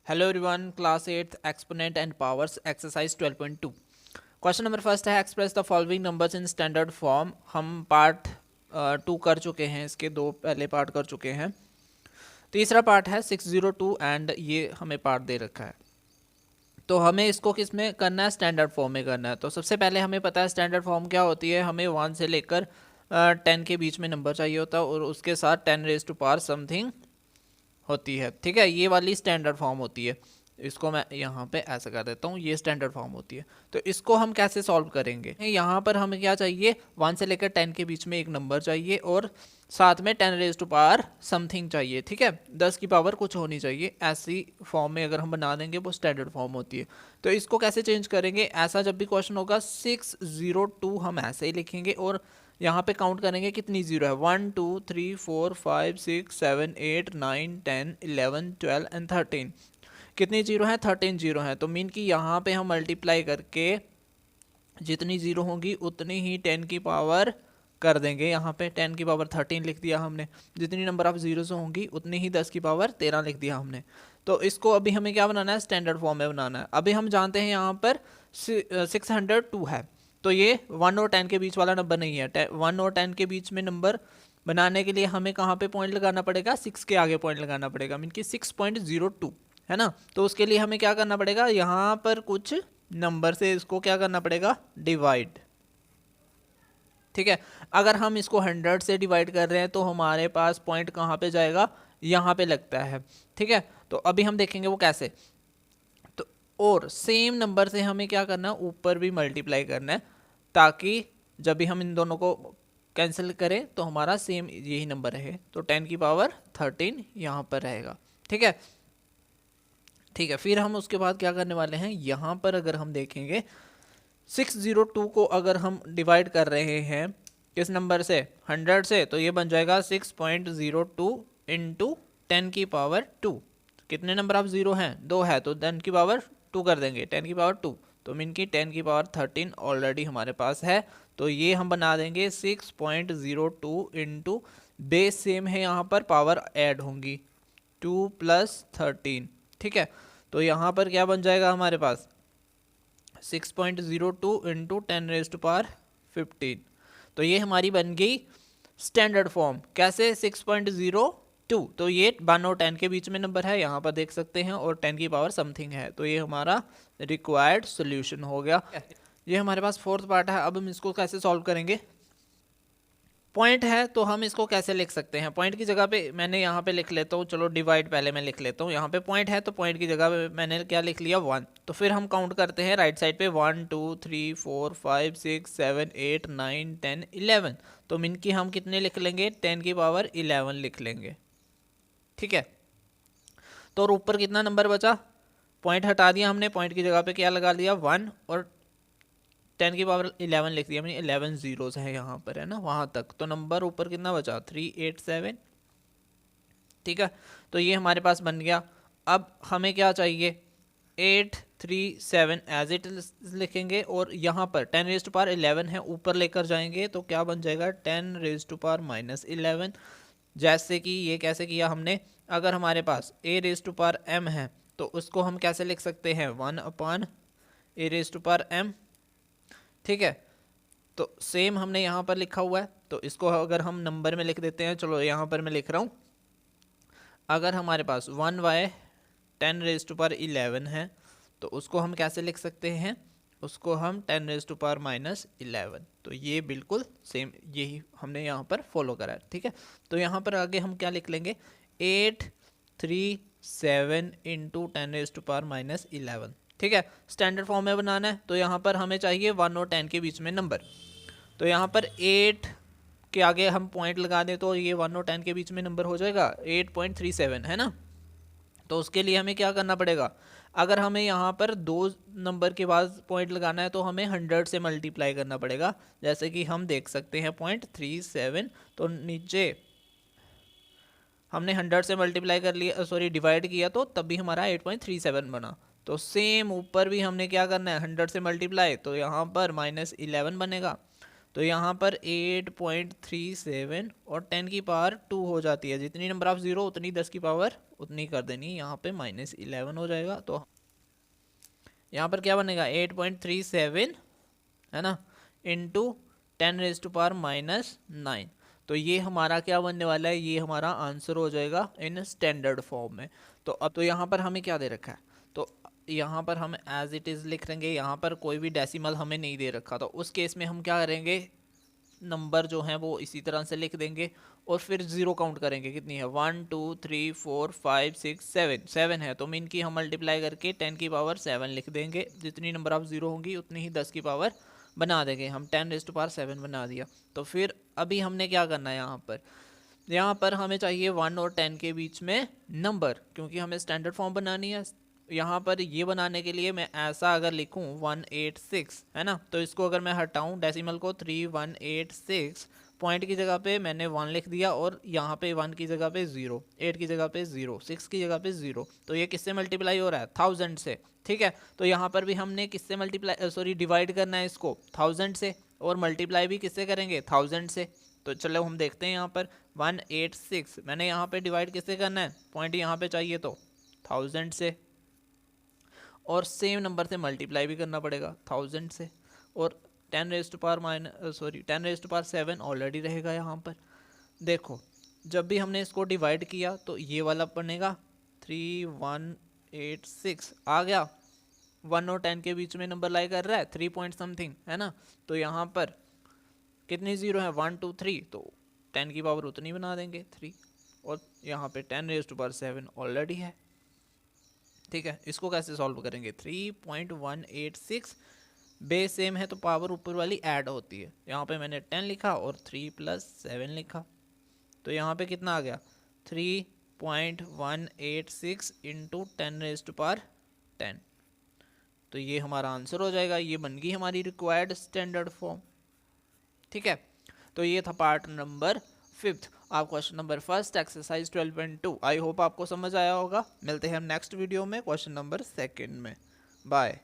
Hello everyone, class 8th exponent and powers exercise 12.2। Question number first है express the following numbers in standard form. हम part 2 कर चुके हैं, इसके दो पहले पार्ट कर चुके हैं। तीसरा पार्ट है 602 एंड ये हमें पार्ट दे रखा है। तो हमें इसको किस में करना है? स्टैंडर्ड फॉर्म में करना है। तो सबसे पहले हमें पता है स्टैंडर्ड फॉर्म क्या होती है। हमें 1 से लेकर 10 के बीच में नंबर चाहिए होता है और उसके साथ 10 रेज़ टू पावर समथिंग होती है। ठीक है, ये वाली स्टैंडर्ड फॉर्म होती है। इसको मैं यहाँ पे ऐसा कर देता हूँ, ये स्टैंडर्ड फॉर्म होती है। तो इसको हम कैसे सॉल्व करेंगे? यहाँ पर हमें क्या चाहिए? 1 से लेकर 10 के बीच में एक नंबर चाहिए और साथ में 10 रेज़ टू पावर समथिंग चाहिए। ठीक है, 10 की पावर कुछ होनी चाहिए। ऐसी फॉर्म में अगर हम बना देंगे वो स्टैंडर्ड फॉर्म होती है। तो इसको कैसे चेंज करेंगे? ऐसा जब भी क्वेश्चन होगा 602 हम ऐसे ही लिखेंगे और यहाँ पे काउंट करेंगे कितनी जीरो है। 1 2 3 4 5 6 7 8 9 10 11 12 एंड 13। कितनी जीरो है? 13 जीरो है। तो मीन कि यहाँ पे हम मल्टीप्लाई करके जितनी जीरो होंगी उतनी ही 10 की पावर कर देंगे। यहाँ पे 10 की पावर 13 लिख दिया हमने। जितनी नंबर ऑफ जीरो से होंगी उतनी ही 10 की पावर 13 लिख दिया हमने। तो इसको अभी हमें क्या बनाना है? स्टैंडर्ड फॉर्म में बनाना है। अभी हम जानते हैं यहाँ पर 602 है, तो ये 1 और 10 के बीच वाला नंबर नहीं है। 1 और 10 के बीच में नंबर बनाने के लिए हमें कहाँ पे पॉइंट लगाना पड़ेगा? 6 के आगे पॉइंट लगाना पड़ेगा, मीन कि 6.02 है ना। तो उसके लिए हमें क्या करना पड़ेगा? यहाँ पर कुछ नंबर से इसको क्या करना पड़ेगा? डिवाइड। ठीक है, अगर हम इसको 100 से डिवाइड कर रहे हैं तो हमारे पास पॉइंट कहाँ पे जाएगा? यहाँ पे लगता है। ठीक है, तो अभी हम देखेंगे वो कैसे। तो और सेम नंबर से हमें क्या करना है? ऊपर भी मल्टीप्लाई करना है, ताकि जब भी हम इन दोनों को कैंसिल करें तो हमारा सेम यही नंबर रहे। तो 10 की पावर 13 यहाँ पर रहेगा। ठीक है, ठीक है। फिर हम उसके बाद क्या करने वाले हैं? यहाँ पर अगर हम देखेंगे 602 को अगर हम डिवाइड कर रहे हैं किस नंबर से? 100 से, तो ये बन जाएगा 6.02 इंटू 10 की पावर 2। कितने नंबर ऑफ जीरो हैं? 2 है, तो 10 की पावर 2 कर देंगे। 10 की पावर 2, तो मीन की 10 की पावर 13 ऑलरेडी हमारे पास है। तो ये हम बना देंगे 6.02 इंटू बेस सेम है, यहाँ पर पावर ऐड होंगी 2 + 13। ठीक है, तो यहाँ पर क्या बन जाएगा हमारे पास? 6.02 इंटू 10 रेज़ टू पावर 15। तो ये हमारी बन गई स्टैंडर्ड फॉर्म। कैसे? 6.02, तो ये 1 और 10 के बीच में नंबर है, यहाँ पर देख सकते हैं, और 10 की पावर समथिंग है। तो ये हमारा रिक्वायर्ड सोल्यूशन हो गया। ये हमारे पास फोर्थ पार्ट है। अब हम इसको कैसे सॉल्व करेंगे? पॉइंट है तो हम इसको कैसे लिख सकते हैं? पॉइंट की जगह पे मैंने यहाँ पे लिख लेता हूँ, चलो डिवाइड पहले मैं लिख लेता हूँ। यहाँ पे पॉइंट है तो पॉइंट की जगह पे मैंने क्या लिख लिया? 1। तो फिर हम काउंट करते हैं राइट साइड पे 1 2 3 4 5 6 7 8 9 10 11। तो मीन की हम कितने लिख लेंगे? 10 की पावर 11 लिख लेंगे। ठीक है, तो और ऊपर कितना नंबर बचा? पॉइंट हटा दिया हमने, पॉइंट की जगह पे क्या लगा दिया? 1 और 10 की पावर 11 लिख दिया मैंने। 11 जीरोस है यहाँ पर, है ना, वहाँ तक। तो नंबर ऊपर कितना बचा? 387। ठीक है, तो ये हमारे पास बन गया। अब हमें क्या चाहिए? 837 एज इट लिखेंगे और यहाँ पर 10 रेज़ टू पावर 11 है, ऊपर लेकर जाएंगे तो क्या बन जाएगा? 10 रेज़ टू पावर -11। जैसे कि ये कैसे किया हमने? अगर हमारे पास a raise to power m है तो उसको हम कैसे लिख सकते हैं? 1/a rays to power m। ठीक है, तो सेम हमने यहाँ पर लिखा हुआ है, तो इसको अगर हम नंबर में लिख देते हैं, चलो यहाँ पर मैं लिख रहा हूँ। अगर हमारे पास 1/10 रेज़ टू पावर 11 है तो उसको हम कैसे लिख सकते हैं? उसको हम 10 रेज़ टू पावर -11। तो ये बिल्कुल सेम यही हमने यहाँ पर फॉलो करा है। ठीक है, तो यहाँ पर आगे हम क्या लिख लेंगे? 837 इंटू 10 रेज़ टू पावर -11। ठीक है, स्टैंडर्ड फॉर्म में बनाना है तो यहाँ पर हमें चाहिए 1 और 10 के बीच में नंबर। तो यहाँ पर 8 के आगे हम पॉइंट लगा दें तो ये 1 और 10 के बीच में नंबर हो जाएगा 8.37, है ना। तो उसके लिए हमें क्या करना पड़ेगा? अगर हमें यहाँ पर 2 नंबर के बाद पॉइंट लगाना है तो हमें 100 से मल्टीप्लाई करना पड़ेगा। जैसे कि हम देख सकते हैं 0.37, तो नीचे हमने 100 से मल्टीप्लाई कर लिया, सॉरी डिवाइड किया, तो तब भी हमारा 8.37 बना। तो सेम ऊपर भी हमने क्या करना है? 100 से मल्टीप्लाई, तो यहाँ पर -11 बनेगा। तो यहाँ पर 8.37 और 10 की पावर 2 हो जाती है, जितनी नंबर ऑफ ज़ीरो उतनी 10 की पावर उतनी कर देनी, यहाँ पे -11 हो जाएगा। तो यहाँ पर क्या बनेगा 8.37 है ना इंटू 10⁻⁻⁹। तो ये हमारा क्या बनने वाला है, ये हमारा आंसर हो जाएगा इन स्टैंडर्ड फॉर्म में। तो अब तो यहाँ पर हमें क्या दे रखा है, तो यहाँ पर हम एज इट इज़ लिख देंगे, यहाँ पर कोई भी डेसिमल हमें नहीं दे रखा। तो उस केस में हम क्या करेंगे, नंबर जो हैं वो इसी तरह से लिख देंगे और फिर ज़ीरो काउंट करेंगे, कितनी है 1 2 3 4 5 6 7 7 है, तो इनकी हम मल्टीप्लाई करके 10 की पावर 7 लिख देंगे, जितनी नंबर ऑफ ज़ीरो होंगी उतनी ही 10 की पावर बना देंगे। हम 10⁻7 बना दिया। तो फिर अभी हमने क्या करना है, यहाँ पर हमें चाहिए 1 और 10 के बीच में नंबर, क्योंकि हमें स्टैंडर्ड फॉर्म बनानी है। यहाँ पर ये बनाने के लिए मैं ऐसा अगर लिखूँ 186 है ना, तो इसको अगर मैं हटाऊँ डेसिमल को 3186, पॉइंट की जगह पे मैंने 1 लिख दिया और यहाँ पे 1 की जगह पे 0, 8 की जगह पे 0, 6 की जगह पे 0। तो ये किससे मल्टीप्लाई हो रहा है, 1000 से। ठीक है, तो यहाँ पर भी हमने किससे मल्टीप्लाई डिवाइड करना है इसको 1000 से, और मल्टीप्लाई भी किससे करेंगे 1000 से। तो चलो हम देखते हैं यहाँ पर 186 मैंने यहाँ पे डिवाइड किससे करना है, पॉइंट यहाँ पे चाहिए तो 1000 से, और सेम नंबर से मल्टीप्लाई भी करना पड़ेगा 1000 से, और 10⁻7 ऑलरेडी रहेगा यहाँ पर। देखो जब भी हमने इसको डिवाइड किया तो ये वाला बनेगा 3186 आ गया, 1 और 10 के बीच में नंबर लाई कर रहा है 3 पॉइंट समथिंग है ना। तो यहाँ पर कितनी ज़ीरो है 1 2 3, तो 10 की पावर उतनी बना देंगे 3, और यहाँ पे 10⁻7 ऑलरेडी है। ठीक है, इसको कैसे सॉल्व करेंगे, 3.186 बेस सेम है तो पावर ऊपर वाली ऐड होती है। यहाँ पे मैंने 10 लिखा और 3 + 7 लिखा, तो यहाँ पे कितना आ गया 3.186 इंटू 10⁻10। तो ये हमारा आंसर हो जाएगा, ये बन गई हमारी रिक्वायर्ड स्टैंडर्ड फॉर्म। ठीक है, तो ये था पार्ट नंबर 5। आप question number 1 exercise 12.2 I hope आपको समझ आया होगा। मिलते हैं हम नेक्स्ट वीडियो में क्वेश्चन नंबर 2 में। बाय।